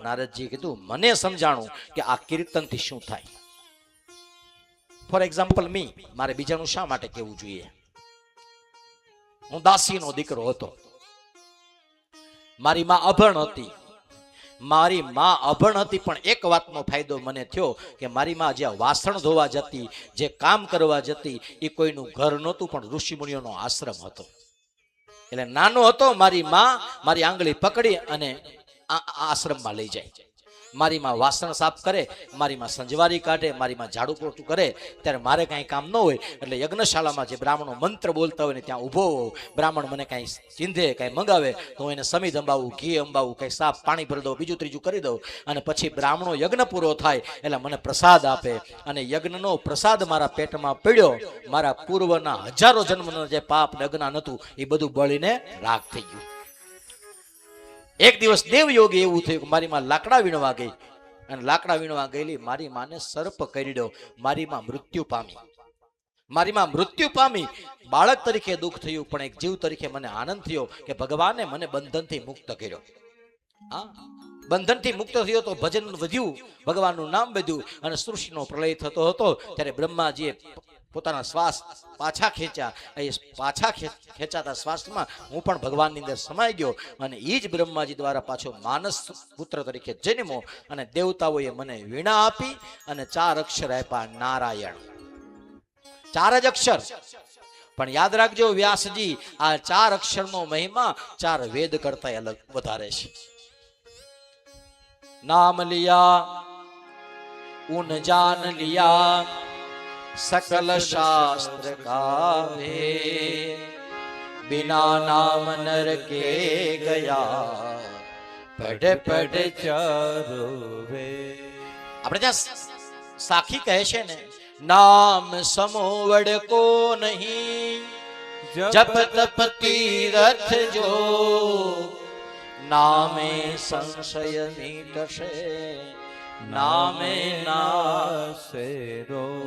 નારદજી કીધું મને સમજાણું કે આ કીર્તનથી શું થાય. ફોર એક્ઝામ્પલ મારે બીજાનું શા માટે કહેવું જોઈએ? હું દાસીનો દીકરો હતો, મારી માં અભણ હતી. મારી માં અભણ હતી પણ એક વાતનો ફાયદો મને થયો કે મારી માં જે વાસણ ધોવા જતી, જે કામ કરવા જતી, એ કોઈનું ઘર નહોતું પણ ઋષિમુનિઓનો આશ્રમ હતો. એટલે નાનો હતો, મારી માં મારી આંગળી પકડી અને આશ્રમમાં લઈ જાય. મારી માં વાસણ સાફ કરે, મારી માં સંજવારી કાઢે, મારી માં ઝાડુ પોતું કરે. ત્યારે મારે કાંઈ કામ ન હોય એટલે યજ્ઞશાળામાં જે બ્રાહ્મણો મંત્ર બોલતા હોય ને ત્યાં ઊભો હોઉં. બ્રાહ્મણ મને કાંઈ ચીંધે, કાંઈ મંગાવે તો હું એને સમીધ અંબાવું, ઘી અંબાવું, કાંઈ સાફ પાણી ભરી દઉં, બીજું ત્રીજું કરી દઉં. અને પછી બ્રાહ્મણો યજ્ઞ પૂરો થાય એટલે મને પ્રસાદ આપે. અને યજ્ઞનો પ્રસાદ મારા પેટમાં પડ્યો. મારા પૂર્વના હજારો જન્મના જે પાપ ને અજ્ઞાન હતું એ બધું બળીને રાખ થઈ ગયું. એક દિવસ દેવયોગી એવું થયું કે મારી માં લાકડા વીણવા ગઈ અને લાકડા વીણવા ગયેલી મારી માને સર્પ કરડ્યો. મારી માં મૃત્યુ પામી. મારી માં મૃત્યુ પામી. બાળક તરીકે દુઃખ થયું પણ એક જીવ તરીકે મને આનંદ થયો કે ભગવાને મને બંધનથી મુક્ત કર્યો. હા, બંધનથી મુક્ત થયો તો ભજન વધ્યું, ભગવાનનું નામ વધ્યું અને સૃષ્ટિનો પ્રલય થતો હતો. ત્યારે બ્રહ્માજીએ પોતાના શ્વાસ પાછા ખેંચ્યા. એ પાછા ખેંચાતા શ્વાસમાં હું પણ ભગવાનની અંદર સમાઈ ગયો અને એ જ બ્રહ્માજી દ્વારા પાછો માનસ પુત્ર તરીકે જન્મો. અને દેવતાઓએ મને વીણા આપી અને 4 અક્ષર આપ્યા, નારાયણ. 4 જ અક્ષર. પણ યાદ રાખજો વ્યાસજી, આ 4 અક્ષરનો મહિમા 4 વેદ કરતા અલગ વધારે છે. નામ લિયા ઉન જાન લિયા सकल शास्त्र का भेद, बिना नाम नर के गया पढ़ पढ़ चारो वेद. આપણે ત્યાં સાખી કહે છે ને, નામ સમોવડ કો નહીં, જપ તપ તીરથ જો, નામે સંશય મીટશે, નામે નાસે રો.